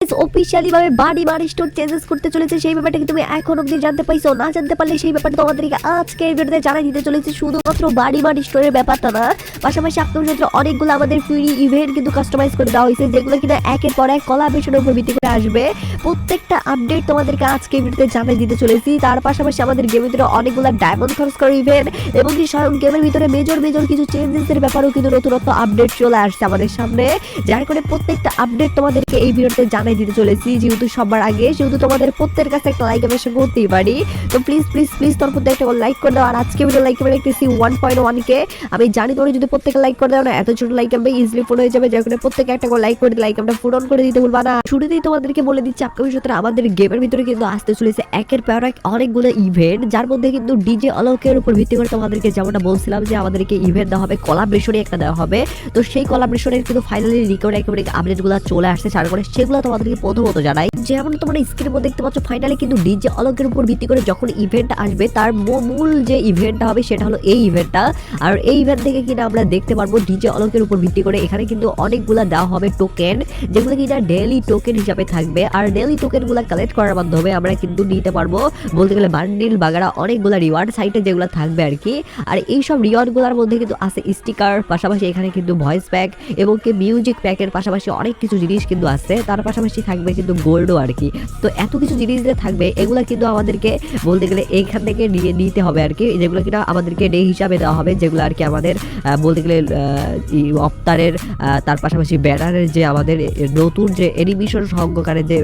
Guys officially ভাবে বাড়ি store changes করতে চলেছে, সেই ব্যাপারটা কি তুমি এখন অবধি জানতে পাইছো? না জানতে পারলে সেই ব্যাপারটা তোমাদেরকে আজকে এই ভিডিওতে জানাই দিতে চলেছে। শুধুমাত্র বাড়ি স্টোরের ব্যাপারটা না, পাশাপাশি আপনাদের ক্ষেত্রে অনেকগুলো আমাদের ফ্রি ইভেন্ট কিন্তু কাস্টমাইজ করে দেওয়া হয়েছে, যেগুলো কিনা একের পর এক কোলাবরেশনের উপর ভিত্তি করে আসবে। প্রত্যেকটা আপডেট তোমাদেরকে আজকে এই ভিডিওতে জানাই দিতে চলেছি। তার পাশাপাশি আমাদের গেমের ভিতরে অনেকগুলো ডায়মন্ড খরচ করে ইভেন্ট এবং কি স্বয়ং গেমের ভিতরে মেজর কিছু চেঞ্জেসের ব্যাপারেও কিন্তু নতুনত্ব আপডেট চলে আসছে আমাদের সামনে, যার কারণে প্রত্যেকটা আপডেট তোমাদেরকে এই ভিডিওতে জানাই দিতে চলেছি। যেহেতু সবার আগে যেহেতু তোমাদের প্রত্যেকের কাছে একটা লাইক আমি আশা করতেই পারি, তো প্লিজ প্লিজ প্লিজ তোর প্রত্যেক একটা লাইক করে দাও। আর আজকে ভিডিও লাইক করে দেখতেছি 1.1 কে। আমি জানি তোমরা যদি প্রত্যেকে লাইক করে দাও না, এত ছোট লাইক আমি ইজিলি পূরণ হয়ে যাবে, যার কারণে প্রত্যেকে একটা লাইক করে লাইক আমরা পূরণ করে দিতে ভুলবা না। শুরুতেই তোমাদেরকে বলে দিচ্ছি আপকামিং সপ্তাহে আমাদের গেমের ভিতরে কিন্তু আসতে চলেছে একের পর এক অনেকগুলো ইভেন্ট, যার মধ্যে কিন্তু ডিজে অলোকের উপর ভিত্তি করে তোমাদেরকে যেমনটা বলছিলাম যে আমাদেরকে ইভেন্ট দেওয়া হবে, কোলাবরেশনে একটা দেওয়া হবে। তো সেই কোলাবরেশনের কিন্তু ফাইনালি রিকভারি একেবারে আপডেটগুলো চলে আসছে, যার কারণে সেগুলো তোমাদেরকে প্রথমত জানাই। যেমন তোমরা স্ক্রিনের মধ্যে দেখতে পাচ্ছ, ফাইনালি কিন্তু ডিজে অলোকের উপর ভিত্তি করে যখন ইভেন্ট আসবে, তার মূল যে ইভেন্টটা হবে সেটা হলো এই ইভেন্টটা। আর এই ইভেন্ট থেকে কিনা আমরা দেখতে পারবো ডিজে অলোকের উপর ভিত্তি করে এখানে কিন্তু অনেকগুলা দেওয়া হবে টোকেন, যেগুলো কিনা ডেইলি টোকেন হিসাবে থাকবে। আর ডেইলি টোকেনগুলো কালেক্ট করার মাধ্যমে আমরা কিন্তু নিতে পারবো বলতে গেলে বান্ডিল বাগারা অনেকগুলা রিওয়ার্ড সাইটে যেগুলো থাকবে আর কি। আর এই সব রিওয়ার্ডগুলোর মধ্যে কিন্তু আছে স্টিকার, পাশাপাশি এখানে কিন্তু ভয়েস প্যাক এবং কি মিউজিক প্যাকের পাশাপাশি অনেক কিছু জিনিস কিন্তু আছে। তার পাশাপাশি থাকবে কিন্তু গোল্ডও আর কি। তো এত কিছু জিনিস যে থাকবে এগুলো কিন্তু আমাদেরকে বলতে গেলে এইখান থেকে নিতে হবে আর কি, যেগুলো কিনা আমাদেরকে ডে হিসাবে দেওয়া হবে, যেগুলো আর কি আমাদের বলতে গেলে অফতারের তার পাশাপাশি ব্যানারের যে আমাদের নতুন যে অ্যানিমেশন সহকারে যে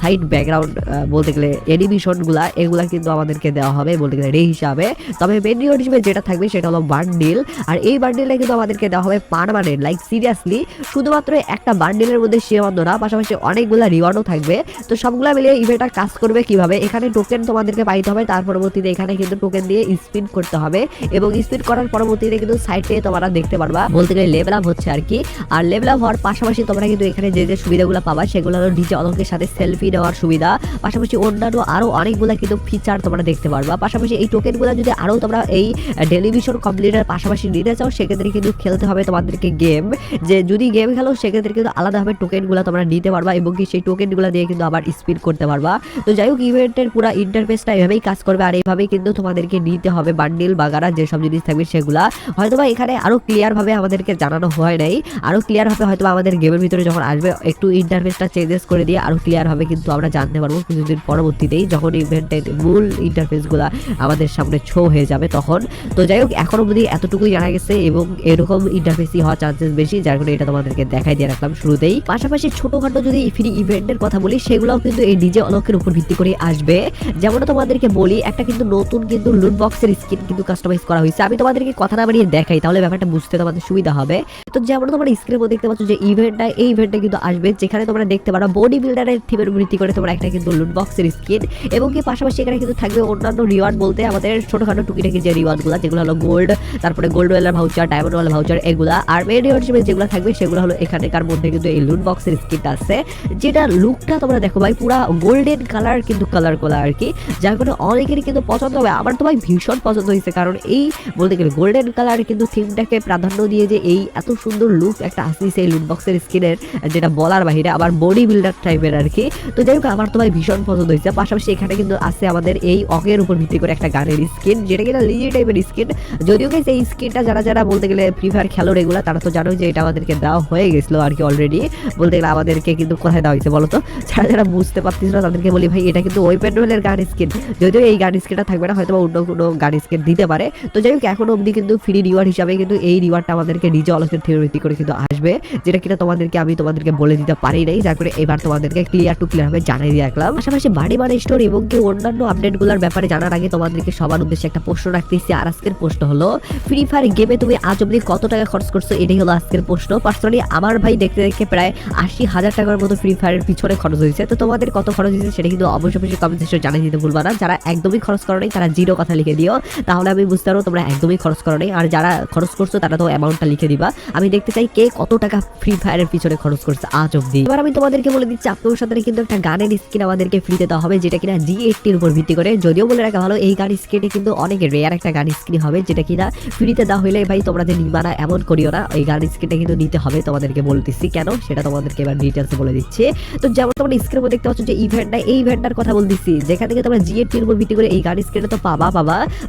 সাইড ব্যাকগ্রাউন্ড বলতে গেলে অ্যানিমেশনগুলা, এগুলা কিন্তু আমাদেরকে দেওয়া হবে বলতে গেলে ডে হিসাবে। তবে মেন রিওয়ার্ড হিসেবে যেটা থাকবে সেটা হলো বান্ডিল। আর এই বান্ডিলটা কিন্তু আমাদেরকে দেওয়া হবে পার্মানেন্ট, লাইক সিরিয়াসলি শুধুমাত্র একটা বান্ডিলের মধ্যে সীমাবদ্ধ না, পাশাপাশি অনেকগুলা রিওয়ার্ডও থাকবে। তো সবগুলা মিলিয়ে ইভেন্টটা কাজ করবে কিভাবে, এখানে টোকেন তোমাদেরকে পাইতে হবে, তার পরবর্তীতে এখানে কিন্তু টোকেন দিয়ে স্পিন করতে হবে এবং স্পিন করার পরবর্তীতে কিন্তু সাইডে তোমরা দেখতে পারবা বলতে গেলে লেভেল আপ হচ্ছে আর কি। আর লেভেল আপ হওয়ার পাশাপাশি তোমরা কিন্তু এখানে যে যে সুবিধাগুলো পাবা সেগুলো হলো ডিজে অলোকের সাথে সেলফি নেওয়ার সুবিধা, পাশাপাশি অন্যান্য আরো অনেকগুলো কিন্তু ফিচার তোমরা দেখতে পারবা। পাশাপাশি এই টোকেনগুলো যদি আরো তোমরা এই টেলিভিশন কমপ্লিটের পাশাপাশি নিতে চাও, সেক্ষেত্রে কিন্তু খেলতে হবে তোমাদেরকে গেম। যে যদি গেম খেলো সেক্ষেত্রে কিন্তু আলাদাভাবে টোকেনগুলো তোমরা নিতে পারবা এবং কি সেই টোকেনগুলো দিয়ে কিন্তু আবার স্পিন করতে পারবা। তো যাই হোক ইভেন্টের পুরো ইন্টারফেসটা এভাবেই কাজ করবে, আর এইভাবেই কিন্তু তোমাদেরকে নিতে হবে বান্ডিল বাগারা যেসব জিনিস থাকবে সেগুলা। হয়তোবা এখানে আরো ক্লিয়ার ভাবে আমাদেরকে জানানো হয় নাই, আরো ক্লিয়ার ভাবে হয়তো আমাদের গেমের ভিতরে যখন আসবে একটু ইন্টারফেসটা চেঞ্জেস করে দিয়ে আরো ক্লিয়ার হবে কিন্তু আমরা জানতে পারবো কিছুদিন পরবর্তীতেই যখন ইভেন্টের মূল ইন্টারফেসগুলা আমাদের সামনে শো হয়ে যাবে তখন। তো যাই হোক এখন অবধি এতটুকুই জানা গেছে এবং এরকম ইন্টারফেসই হওয়ার চান্সেস বেশি, যার কারণে এটা তোমাদেরকে দেখাই দিয়ে রাখলাম শুরুতেই। পাশাপাশি ছোটখাটো যদি ফ্রি ইভেন্টের কথা বলি, সেগুলোও কিন্তু এই ডিজে অলোকের উপর ভিত্তি করে আসবে। যেমন তোমাদেরকে বলি একটা কিন্তু নতুন কিন্তু লুট বক্সের স্কিন কিন্তু কাস্টমাইজ করা হয়েছে। আমি তোমাদেরকে কথা না বানিয়ে দেখাই, তাহলে ব্যাপারটা বুঝতে তোমাদের সুবিধা হবে। তো যেমন তোমরা স্ক্রিনের মধ্যে দেখতে পাচ্ছ যে ইভেন্টটা, এই ইভেন্টটা কিন্তু আসবে যেখানে তোমরা দেখতে পারো বডি বিল্ডারের থিমের ভিত্তি করে তোমরা একটা কিন্তু লুট বক্সের স্কিন এবং কি পাশাপাশি এখানে কিন্তু থাকবে অন্যান্য রিওয়ার্ড বলতে আমাদের ছোটখাটো টুকিটাকি যে রিওয়ার্ডগুলো, যেগুলো হলো গোল্ড, তারপরে গোল্ড ওয়েলার ভাউচার, ডায়মন্ড ওয়েলার ভাউচার, এগুলা। আর মেন রিওয়ার্ড হিসেবে যেগুলো থাকবে সেগুলো হলো এখানকার মধ্যে কিন্তু এই লুট বক্সের স্কিনটা আছে, যেটা লুকটা তোমরা দেখো ভাই পুরা গোল্ডেন কালার কিন্তু কালার করা আর কি, যার কারণে অনেকেরই কিন্তু পছন্দ হবে। আমার তো ভাই ভীষণ পছন্দ হয়েছে, কারণ এই বলতে গেলে গোল্ডেন কালার কিন্তু থিমটাকে প্রাধান্য দিয়ে যে এই এত সুন্দর লুক একটা আসছে এই লুট বক্সের স্কিনের, যেটা বলার বাহিরে, আবার বডি বিল্ডার টাইপের আর কি। তো যাই হোক আমার তো ভাই ভীষণ পছন্দ হয়েছে। পাশাপাশি এখানে কিন্তু আছে আমাদের এই অকের উপর ভিত্তি করে একটা গানের স্কিন, যেটা কিনা লিজি টাইপের স্কিন। যদিও কি এই স্কিনটা যারা বলতে গেলে ফ্রি ফায়ার খেলো রেগুলার, তারা তো জানো যে এটা আমাদেরকে দেওয়া হয়ে গেছিলো আর কি অলরেডি। বলতে গেলে আমাদেরকে কিন্তু কোথায় দেওয়া হয়েছে বলতো, যারা বুঝতে পারতেছিল তাদেরকে বলি ভাই এটা কিন্তু ওয়েপেন রোলের গান স্কিন, যদিও এই গান স্কিনটা থাকবে না, হয়তো অন্য কোনো গান স্কিন দিতে পারে। তো যাই হোক এখন অবধি কিন্তু ফ্রি রিওয়ার্ড হিসাবে কিন্তু এই রিওয়ার্ডটা আমাদেরকে ডিজে অলোকের ভিত্তি করে কিন্তু আসবে, যেটা কিনা আমি তোমাদেরকে বলে দিতে পারি নাই, যার করে এবার তোমাদেরকে ক্লিয়ার ভাবে জানাই দিয়ে রাখলাম। পাশাপাশি বাড়ি স্টোর এবং কি অন্যান্য আপডেটগুলোর ব্যাপারে জানার আগে তোমাদেরকে সবার উদ্দেশ্যে একটা প্রশ্ন রাখতেছি। আর আজকের প্রশ্ন হলো ফ্রি ফায়ার গেমে তুমি আজ অবধি কত টাকা খরচ করছো, এটাই হলো আজকের প্রশ্ন। পার্সোনালি আমার ভাই দেখতে দেখে প্রায় 80,000 টাকার মতো ফ্রি ফায়ারের পিছনে খরচ হয়েছে। তো তোমাদের কত খরচ হয়েছে সেটা কিন্তু অবশ্যই কমেন্ট সেকশনে জানিয়ে দিতে ভুলবা না। যারা একদমই খরচ করো নাই তারা জিরো কথা লিখে দিও, তাহলে আমি বুঝতে পারবো তোমরা একদমই খরচ করো নাই। আর যারা খরচ করছো তারা তো অ্যামাউন্টটা লিখে দিবা, আমি দেখতে চাই কে কত টাকা ফ্রি ফায়ারের পিছনে খরচ করছে আজ অবধি। এবার আমি তোমাদেরকে বলে দিচ্ছি আপনাদের সাথে কিন্তু একটা গানের স্কিন আমাদেরকে ফ্রিতে দেওয়া হবে, যেটা কিনা G80 এর উপর ভিত্তি করে। যদিও বলে রাখা ভালো এই গান স্কিনটি কিন্তু অনেক রেয়ার একটা গান স্কিন হবে, যেটা কিনা ফ্রিতে দেওয়া হইলে ভাই তোমরা যে নিবা না এমন করিও না, এই গান স্কিনটা কিন্তু নিতে হবে। তোমাদেরকে বলতেছি কেন সেটা তোমাদেরকে এবার ডিটেলসে বলে দিচ্ছি। দিচ্ছে। তো যেমন তোমরা স্ক্রিনের উপর দেখতে পাচ্ছ যে ইভেন্টটা, এই ইভেন্টটার কথা বলতেছি, যেখান থেকে তোমরা জিএটির উপর ভিত্তি করে এই গান স্কিনটা তো পাবা।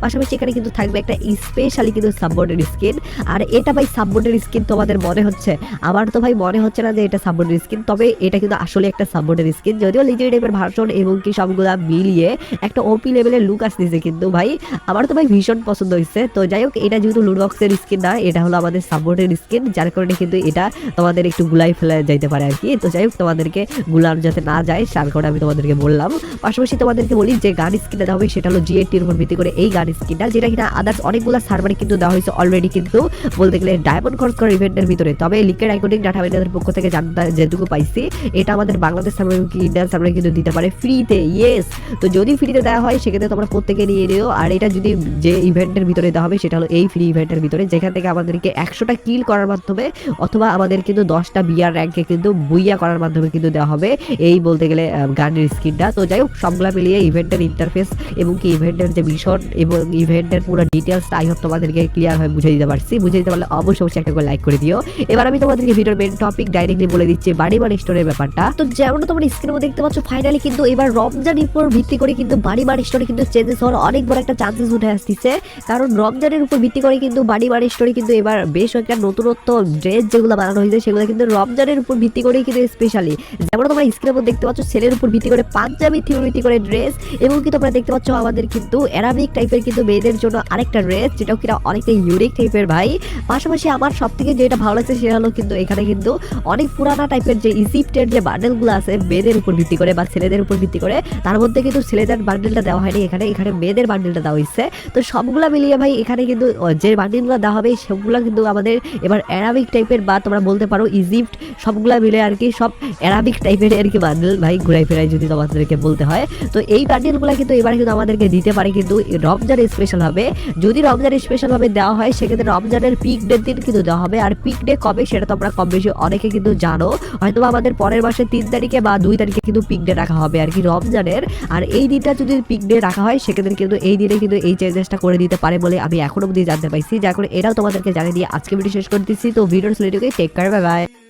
পাশাপাশি এখানে কিন্তু থাকবে একটা স্পেশালি কিন্তু সাববোর্ডের স্কিন। আর এটা ভাই সাববোর্ডের স্কিন তোমাদের মনে হচ্ছে? আমার তো ভাই মনে হচ্ছে না যে এটা সাববোর্ডের স্কিন, তবে এটা কিন্তু আসলে একটা সাববোর্ডের স্কিন, যদিও লিজেন্ড টাইপের ভার্সন এবং কি সবগুলা মিলিয়ে একটা ওপি লেভেলের লুক আসতেছে। কিন্তু ভাই আমার তো ভাই ভীষণ পছন্দ হয়েছে। তো যাই হোক, এটা যেহেতু লুট বক্সের স্কিন না, এটা হলো আমাদের সাববোর্ডের স্কিন, যার কারণে কিন্তু এটা তোমাদের একটু গুলাই ফেলে যাইতে পারে আর কি। তো যাই হোক, তোমাদেরকে গুলার যাতে না যায় তার কারণে আমি তোমাদেরকে বললাম। পাশাপাশি তোমাদেরকে বলি যে গান স্কিনটা দেওয়া হবে সেটা হলো জিএটির উপর ভিত্তি করে এই গান স্কিনটা, যেটা কিনা আদার্স অনেকগুলো সার্ভারে কিন্তু দেওয়া হয়েছে অলরেডি, কিন্তু বলতে গেলে ডায়মন্ড খরচ করার ইভেন্টের ভিতরে। তবে লিকেড আইকনিক ডাটা ভেন্ডারের পক্ষ থেকে জানতে যেটুকু পাইছি, এটা আমাদের বাংলাদেশ সার্ভারে কি ইন্ডিয়ান সার্ভারে কিন্তু দিতে পারে ফ্রিতে। ইয়েস, তো যদি ফ্রিতে দেওয়া হয় সেক্ষেত্রে তোমরা প্রত্যেকে নিয়ে নিও। আর এটা যদি যে ইভেন্টের ভিতরে দেওয়া হবে সেটা হলো এই ফ্রি ইভেন্টের ভিতরে, যেখান থেকে আমাদেরকে 100টা কিল করার মাধ্যমে অথবা আমাদের কিন্তু 10টা বিয়ার র্যাঙ্কে কিন্তু বুইয়া করার মাধ্যমে কিন্তু দেওয়া হবে এই বলতে গেলে গানের স্কিনটা। তো যাই হোক, সবগুলা মিলিয়ে ইভেন্টের ইন্টারফেস এবং কি ইভেন্টের যে মিশন এবং ইভেন্টের পুরো ডিটেলসটা আই হোপ তোমাদেরকে ক্লিয়ার হয়ে বুঝিয়ে দিতে পারছি। বুঝিয়ে দিতে পারলে অবশ্যই একটা করে লাইক করে দিও। এবার আমি তোমাদেরকে ভিডিওর মেন টপিক ডাইরেক্টলি বলে দিচ্ছি, বাড়ি বাড়ি স্টোরের ব্যাপারটা। তো যেমন তোমরা স্ক্রিনে দেখতে পাচ্ছ, ফাইনালি কিন্তু এবার রমজানের উপর ভিত্তি করে কিন্তু বাড়ি বাড়ি স্টোরে কিন্তু চেঞ্জেস হওয়ার অনেক বড় একটা চান্সেস উঠে আসতেছে। কারণ রমজানের উপর ভিত্তি করে কিন্তু বাড়ি বাড়ি স্টোরে কিন্তু এবার বেশ একটা নতুনত্ব ড্রেস যেগুলো বানানো হয়েছে সেগুলো কিন্তু রমজানের উপর ভিত্তি করে কিন্তু স্পেশালি, যেমন তোমরা স্ক্রিনের উপর দেখতে পাচ্ছ ছেলের উপর ভিত্তি করে পাঞ্জাবি থিম ভিত্তি করে ড্রেস, এবং কি তোমরা দেখতে পাচ্ছ আমাদের কিন্তু অ্যারাবিক টাইপের কিন্তু মেয়েদের জন্য আরেকটা ড্রেস, যেটাও কিনা অনেকটা ইউনিক টাইপের ভাই। পাশাপাশি আমার সব থেকে যেটা ভালো লাগছে সেটা হলো কিন্তু এখানে কিন্তু অনেক পুরানা টাইপের যে ইজিপ্টের যে বান্ডেলগুলো আছে মেয়েদের উপর ভিত্তি করে বা ছেলেদের উপর ভিত্তি করে, তার মধ্যে কিন্তু ছেলেদের বান্ডেলটা দেওয়া হয়নি, এখানে মেয়েদের বান্ডেলটা দেওয়া হয়েছে। তো সবগুলা মিলিয়ে ভাই এখানে কিন্তু যে বান্ডেলগুলো দেওয়া হবে সবগুলো কিন্তু আমাদের এবার অ্যারাবিক টাইপের বা তোমরা বলতে পারো ইজিপ্ট, সবগুলা মিলে আর কি সব অ্যারাবিক টাইপের আর কি বান্ডেল ভাই, ঘুরাই ফেরাই যদি তোমাদেরকে বলতে হয়। তো এই বান্ডেলগুলো কিন্তু এবার কিন্তু আমাদেরকে দিতে পারে কিন্তু রমজান স্পেশাল হবে। যদি রমজান স্পেশাল ভাবে দেওয়া হয় সেক্ষেত্রে রমজানের পিক ডে দিন কিন্তু দেওয়া হবে। আর পিক ডে কবে সেটা তোমরা কম বেশি অনেকে কিন্তু জানো, হয়তো আমাদের পরের মাসের 3 তারিখে বা 2 তারিখে কিন্তু পিক ডে রাখা হবে আর কি রমজানের। আর এই দিনটা যদি পিক ডে রাখা হয় সেক্ষেত্রে কিন্তু এই দিনে কিন্তু এই চেঞ্জেসটা করে দিতে পারে বলে আমি এখনো অবধি জানতে পাইছি। যার কারণে এটাও তোমাদেরকে জানিয়ে দিয়ে আজকে ভিডিও শেষ করে দিচ্ছি। তো ভিডিওর টেক কেয়ার, বাই বাই।